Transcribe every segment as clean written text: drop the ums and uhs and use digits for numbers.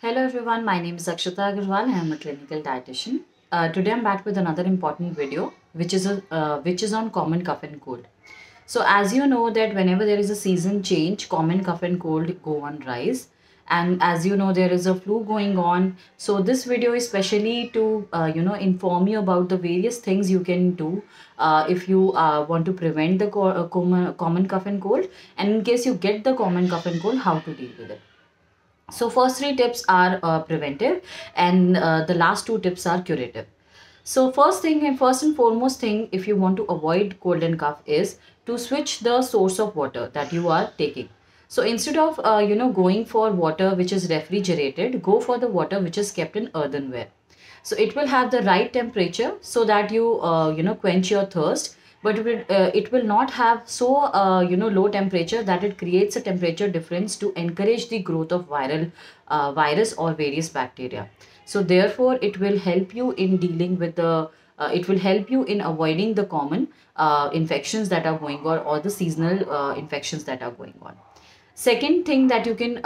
Hello everyone, my name is Akshata Agarwal. I am a clinical dietitian. Today I'm back with another important video, which is on common cough and cold. So as you know that whenever there is a season change, common cough and cold go on rise, and as you know there is a flu going on. So this video is specially to inform you about the various things you can do if you want to prevent the common cough and cold, and in case you get the common cough and cold, how to deal with it. So first three tips are preventive, and the last two tips are curative. So first and foremost thing, if you want to avoid cold and cough, is to switch the source of water that you are taking. So instead of going for water which is refrigerated, go for the water which is kept in earthenware. So it will have the right temperature so that you quench your thirst, but it will not have so low temperature that it creates a temperature difference to encourage the growth of virus or various bacteria. So therefore it will help you in dealing with the it will help you in avoiding the common infections that are going on, or the seasonal infections that are going on. Second thing that you can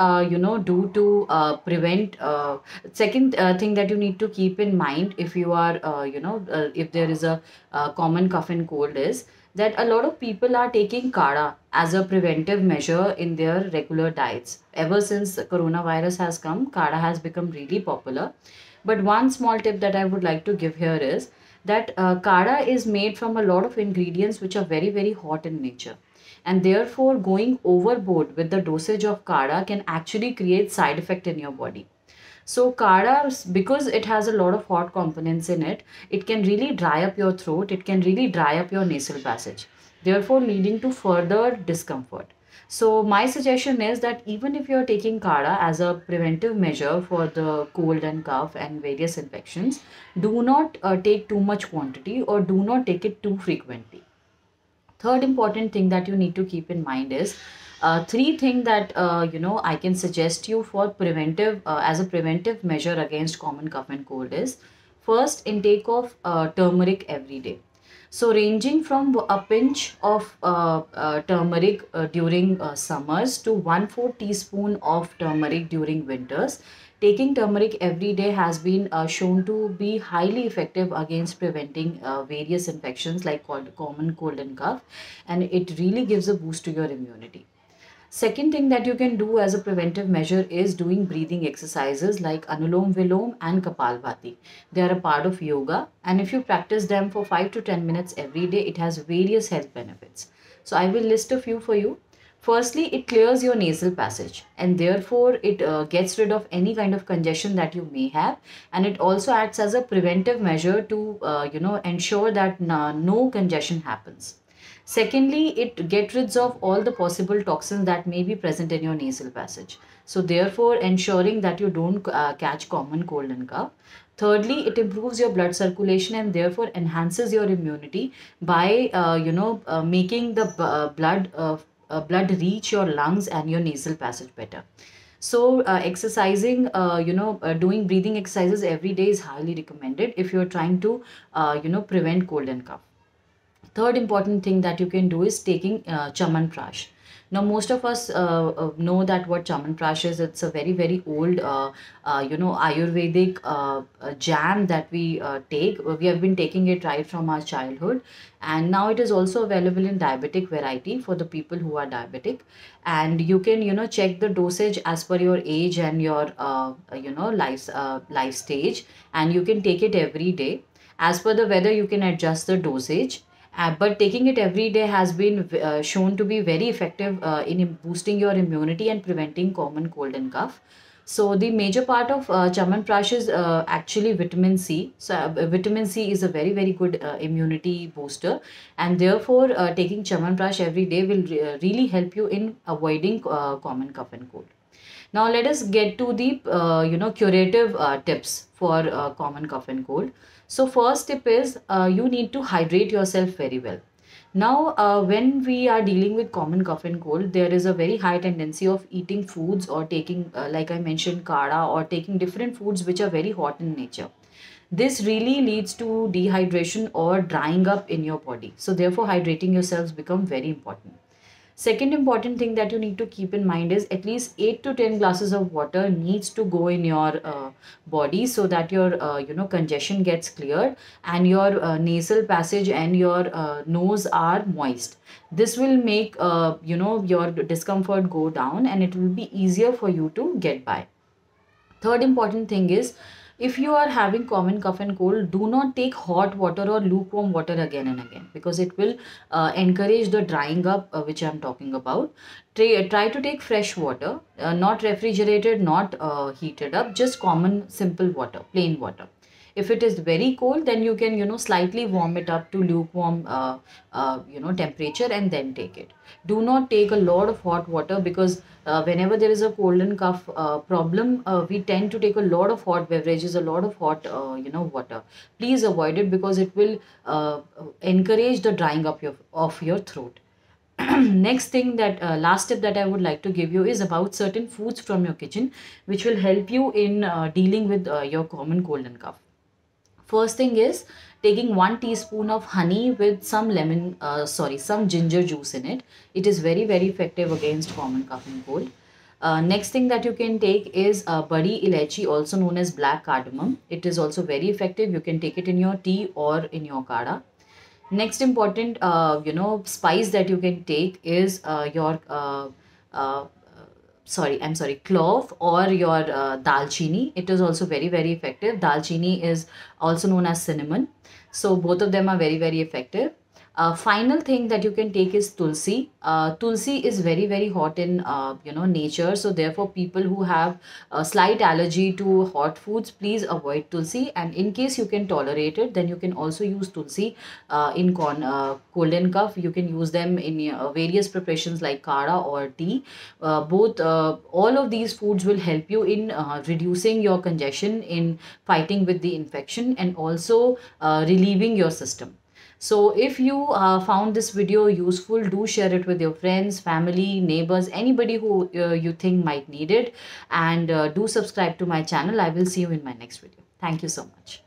do to prevent second thing that you need to keep in mind if you are if there is a common cough and cold, is that a lot of people are taking kada as a preventive measure in their regular diets. Ever since coronavirus has come, kada has become really popular. But one small tip that I would like to give here is that kada is made from a lot of ingredients which are very very hot in nature, and therefore going overboard with the dosage of kada can actually create side effect in your body. So kada, because it has a lot of hot components in it, it can really dry up your throat, it can really dry up your nasal passage, therefore leading to further discomfort. So my suggestion is that even if you're taking kada as a preventive measure for the cold and cough and various infections, do not take too much quantity, or do not take it too frequently. Third important thing that you need to keep in mind is three things that I can suggest you for preventive as a preventive measure against common cough and cold is: first, intake of turmeric every day. So ranging from a pinch of turmeric during summers to 1/4 teaspoon of turmeric during winters. Taking turmeric every day has been shown to be highly effective against preventing various infections like common cold and cough, and it really gives a boost to your immunity. Second thing that you can do as a preventive measure is doing breathing exercises like Anulom Vilom and Kapalbhati. They are a part of yoga, and if you practice them for 5 to 10 minutes every day, it has various health benefits. So I will list a few for you. Firstly, it clears your nasal passage, and therefore it gets rid of any kind of congestion that you may have, and it also acts as a preventive measure to ensure that no congestion happens. Secondly, it gets rid of all the possible toxins that may be present in your nasal passage. So therefore, ensuring that you don't catch common cold and cough. Thirdly, it improves your blood circulation and therefore enhances your immunity by making the blood reach your lungs and your nasal passage better. So exercising, doing breathing exercises every day is highly recommended if you're trying to prevent cold and cough. Third important thing that you can do is taking chaman prash. Now most of us know that what chaman prash is. It's a very very old ayurvedic jam that we take. We have been taking it right from our childhood, and now it is also available in diabetic variety for the people who are diabetic. And you can check the dosage as per your age and your life stage, and you can take it every day. As per the weather, you can adjust the dosage, but taking it every day has been shown to be very effective in boosting your immunity and preventing common cold and cough. So the major part of chaman prash is actually vitamin C. So vitamin C is a very very good immunity booster, and therefore taking chaman prash every day will really help you in avoiding common cough and cold. Now let us get to the curative tips for common cough and cold. So first tip is you need to hydrate yourself very well. Now, when we are dealing with common cough and cold, there is a very high tendency of eating foods or taking, like I mentioned, kada, or taking different foods which are very hot in nature. This really leads to dehydration or drying up in your body. So therefore, hydrating yourselves become very important. Second important thing that you need to keep in mind is at least 8 to 10 glasses of water needs to go in your body, so that your congestion gets cleared and your nasal passage and your nose are moist. This will make your discomfort go down, and it will be easier for you to get by. Third important thing is, if you are having common cough and cold, do not take hot water or lukewarm water again and again, because it will encourage the drying up, which I'm talking about. Try to take fresh water, not refrigerated, not heated up, just common simple water, plain water. If it is very cold, then you can slightly warm it up to lukewarm temperature and then take it. Do not take a lot of hot water, because whenever there is a cold and cough problem, we tend to take a lot of hot beverages, a lot of hot water. Please avoid it, because it will encourage the drying up of your throat. Next thing, that last tip that I would like to give you is about certain foods from your kitchen, which will help you in dealing with your common cold and cough. First thing is taking 1 teaspoon of honey with some ginger juice in it. It is very, very effective against common cough and cold. Next thing that you can take is badi ilachi, also known as black cardamom. It is also very effective. You can take it in your tea or in your kada. Next important, spice that you can take is your uh, clove or your dalchini. It is also very, very effective. Dalchini is also known as cinnamon. So both of them are very, very effective. Final thing that you can take is tulsi. Tulsi is very, very hot in nature. So therefore, people who have a slight allergy to hot foods, please avoid tulsi. And in case you can tolerate it, then you can also use tulsi in cold and cough. You can use them in various preparations like kara or tea. All of these foods will help you in reducing your congestion, in fighting with the infection, and also relieving your system. So if you found this video useful, do share it with your friends, family, neighbors, anybody who you think might need it. And do subscribe to my channel. I will see you in my next video. Thank you so much.